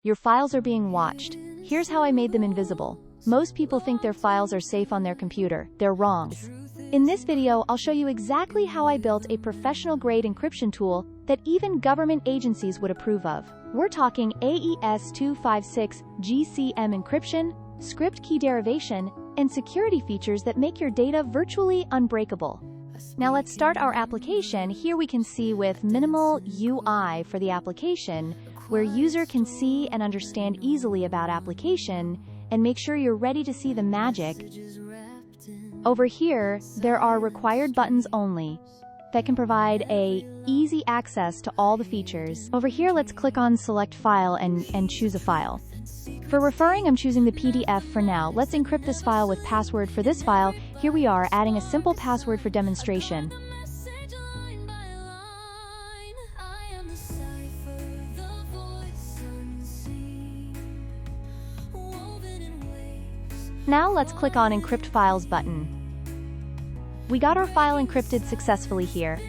Your files are being watched. Here's how I made them invisible. Most people think their files are safe on their computer. They're wrong. In this video, I'll show you exactly how I built a professional-grade encryption tool that even government agencies would approve of. We're talking AES 256 GCM encryption, Scrypt key derivation, and security features that make your data virtually unbreakable. Now let's start our application. Here we can see with minimal UI for the application, where user can see and understand easily about application, and make sure you're ready to see the magic. Over here, there are required buttons only that can provide easy access to all the features. Over here, let's click on select file and choose a file. For referring, I'm choosing the PDF for now. Let's encrypt this file with password for this file. Here we are, adding a simple password for demonstration. Now let's click on Encrypt Files button. We got our file encrypted successfully here.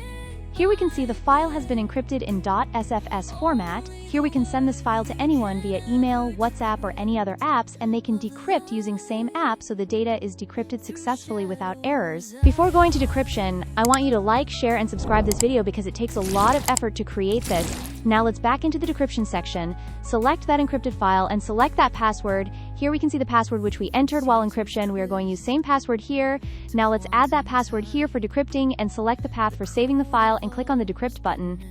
Here we can see the file has been encrypted in .sfs format. Here we can send this file to anyone via email, WhatsApp, or any other apps, and they can decrypt using same app, so the data is decrypted successfully without errors. Before going to decryption, I want you to like, share, and subscribe this video because it takes a lot of effort to create this. Now let's back into the decryption section, select that encrypted file, and select that password. Here we can see the password which we entered while encryption. We are going to use same password here. Now let's add that password here for decrypting and select the path for saving the file and click on the decrypt button.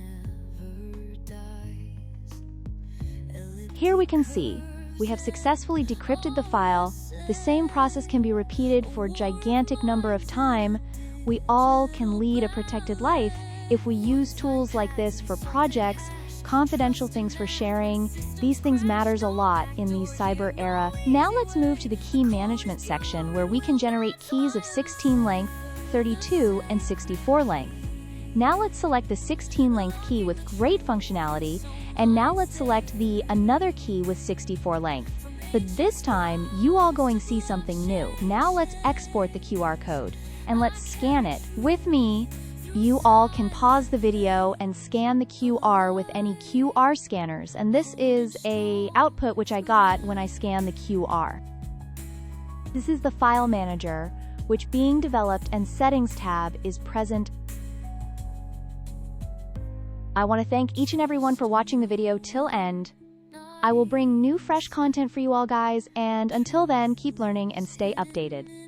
Here we can see we have successfully decrypted the file. The same process can be repeated for a gigantic number of times. We all can lead a protected life if we use tools like this for projects, confidential things for sharing. These things matters a lot in the cyber era. Now let's move to the key management section, where we can generate keys of 16 length, 32, and 64 length. Now let's select the 16 length key with great functionality, and now let's select the another key with 64 length. But this time, you all going to see something new. Now let's export the QR code, and let's scan it. With me, you all can pause the video and scan the QR with any QR scanners, and this is a output which I got when I scanned the QR. This is the file manager, which being developed, and settings tab is present. I want to thank each and everyone for watching the video till end. I will bring new fresh content for you all guys, and until then, keep learning and stay updated.